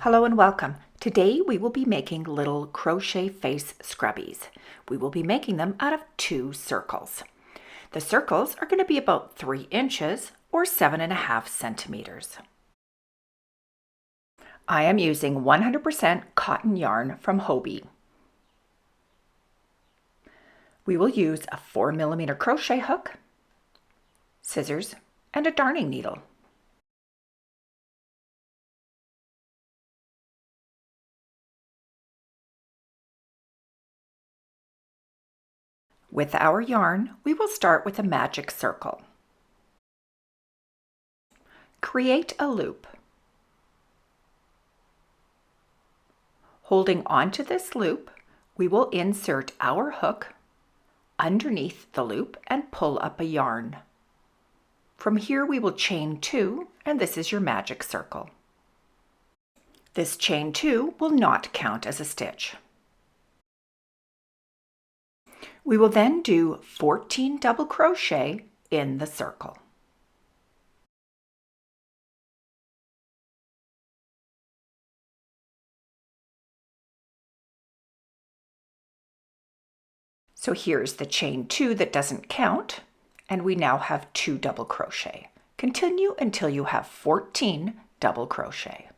Hello and welcome. Today we will be making little crochet face scrubbies. We will be making them out of 2 circles. The circles are going to be about 3 inches or 7.5 centimeters. I am using 100% cotton yarn from Hobbii. We will use a 4mm crochet hook, scissors, and a darning needle. With our yarn, we will start with a magic circle. Create a loop. Holding onto this loop, we will insert our hook underneath the loop and pull up a yarn. From here we will chain 2, and this is your magic circle. This chain 2 will not count as a stitch. We will then do 14 double crochet in the circle. So here's the chain 2 that doesn't count, and we now have 2 double crochet. Continue until you have 14 double crochet.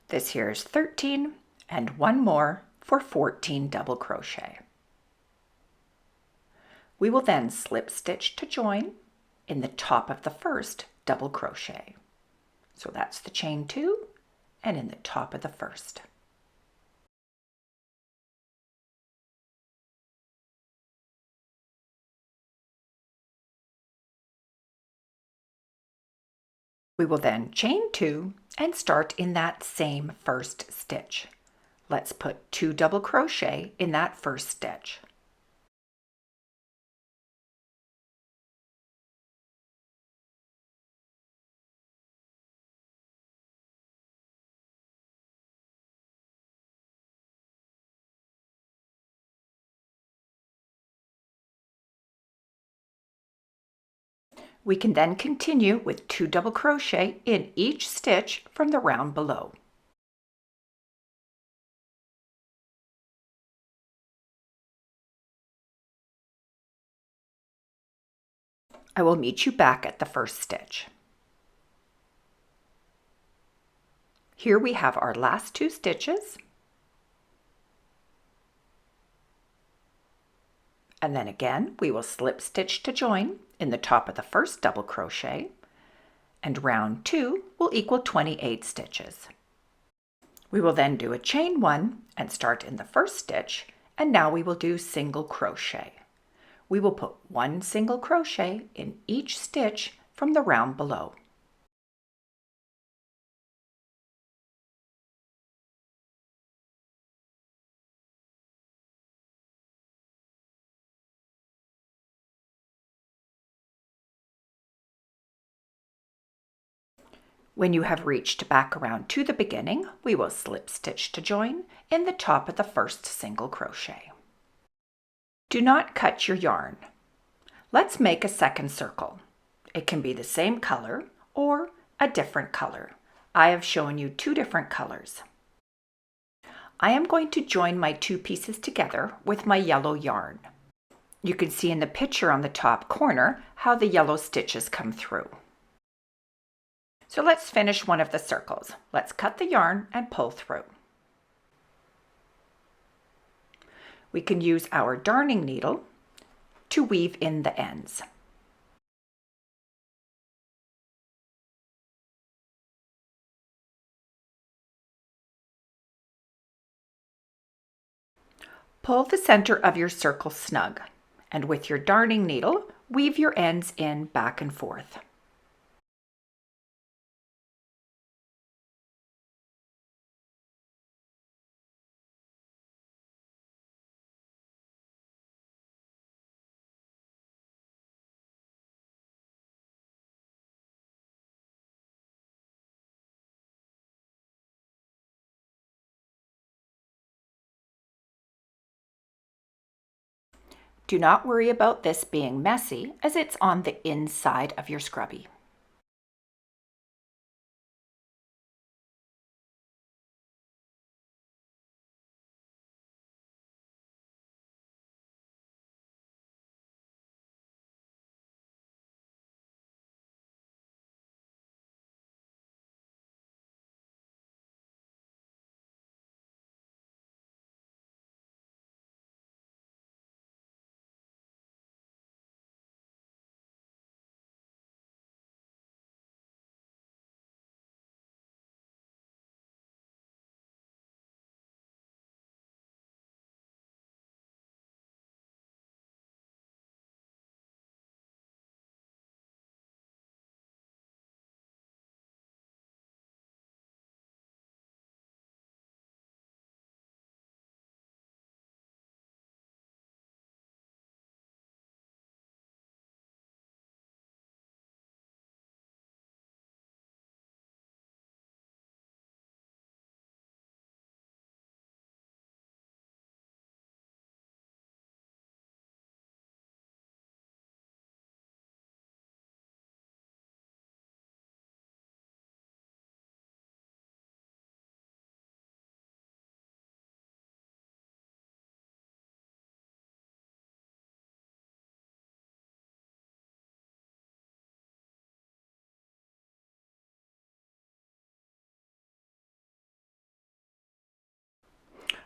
This here is 13 and 1 more for 14 double crochet. We will then slip stitch to join in the top of the first double crochet. So that's the chain 2 and in the top of the first. We will then chain 2 and start in that same first stitch. Let's put 2 double crochet in that first stitch. We can then continue with 2 double crochet in each stitch from the round below. I will meet you back at the first stitch. Here we have our last 2 stitches. And then again, we will slip stitch to join in the top of the first double crochet, and round 2 will equal 28 stitches. We will then do a chain 1 and start in the first stitch, and now we will do single crochet. We will put 1 single crochet in each stitch from the round below. When you have reached back around to the beginning, we will slip stitch to join in the top of the first single crochet. Do not cut your yarn. Let's make a second circle. It can be the same color or a different color. I have shown you 2 different colors. I am going to join my 2 pieces together with my yellow yarn. You can see in the picture on the top corner how the yellow stitches come through. So let's finish one of the circles. Let's cut the yarn and pull through. We can use our darning needle to weave in the ends. Pull the center of your circle snug, and with your darning needle, weave your ends in back and forth. Do not worry about this being messy, as it's on the inside of your scrubby.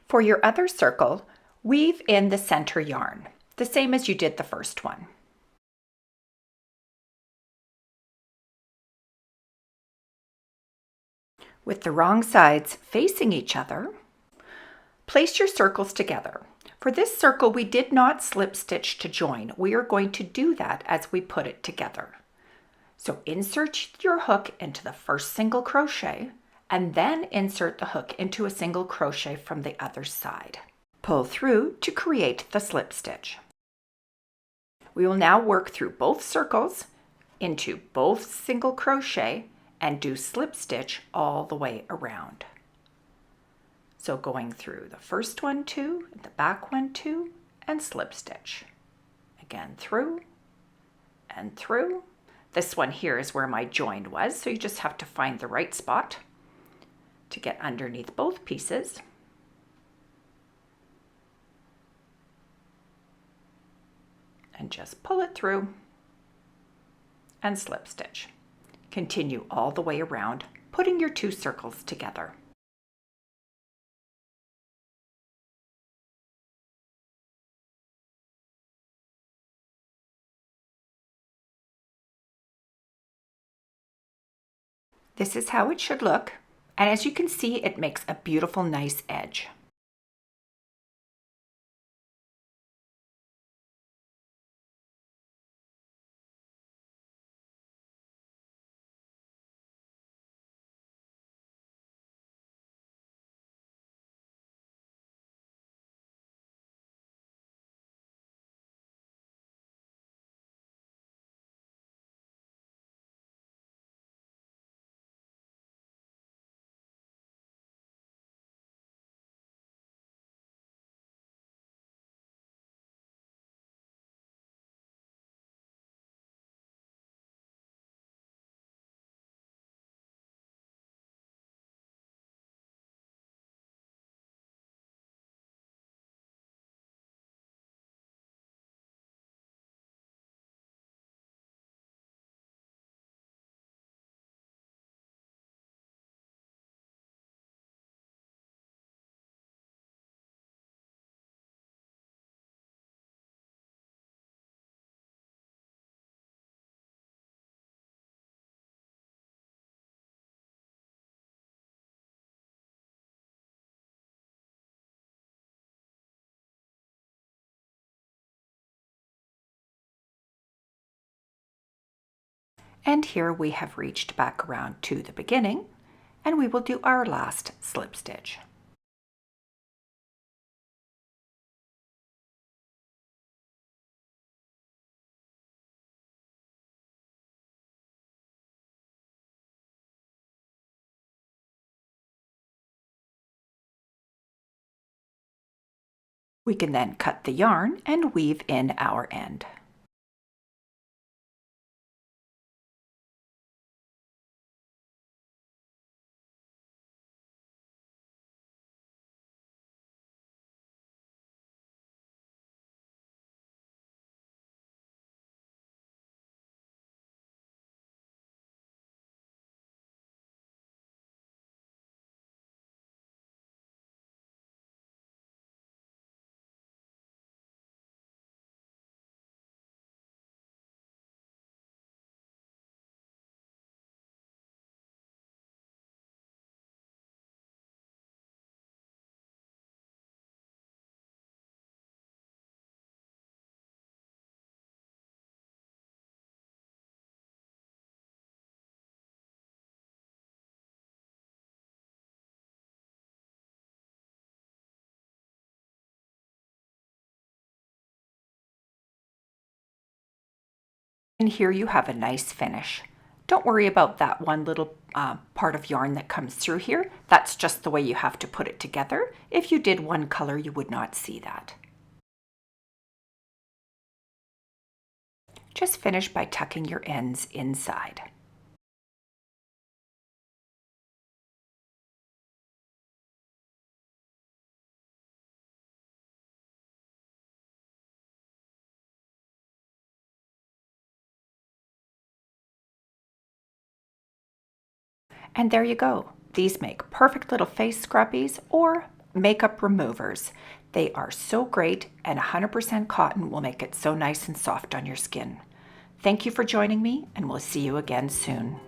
For your other circle, weave in the center yarn, the same as you did the first one. With the wrong sides facing each other, place your circles together. For this circle, we did not slip stitch to join. We are going to do that as we put it together. So insert your hook into the first single crochet and then insert the hook into a single crochet from the other side. Pull through to create the slip stitch. We will now work through both circles into both single crochet and do slip stitch all the way around. So going through the first one, 2, the back one, 2, and slip stitch. Again, through and through. This one here is where my join was, so you just have to find the right spot to get underneath both pieces. And just pull it through and slip stitch. Continue all the way around, putting your 2 circles together. This is how it should look, and as you can see, it makes a beautiful, nice edge. And here we have reached back around to the beginning, and we will do our last slip stitch. We can then cut the yarn and weave in our end. And here you have a nice finish. Don't worry about that one little part of yarn that comes through here. That's just the way you have to put it together. If you did one color, you would not see that. Just finish by tucking your ends inside. And there you go. These make perfect little face scrubbies or makeup removers. They are so great, and 100% cotton will make it so nice and soft on your skin. Thank you for joining me, and we'll see you again soon.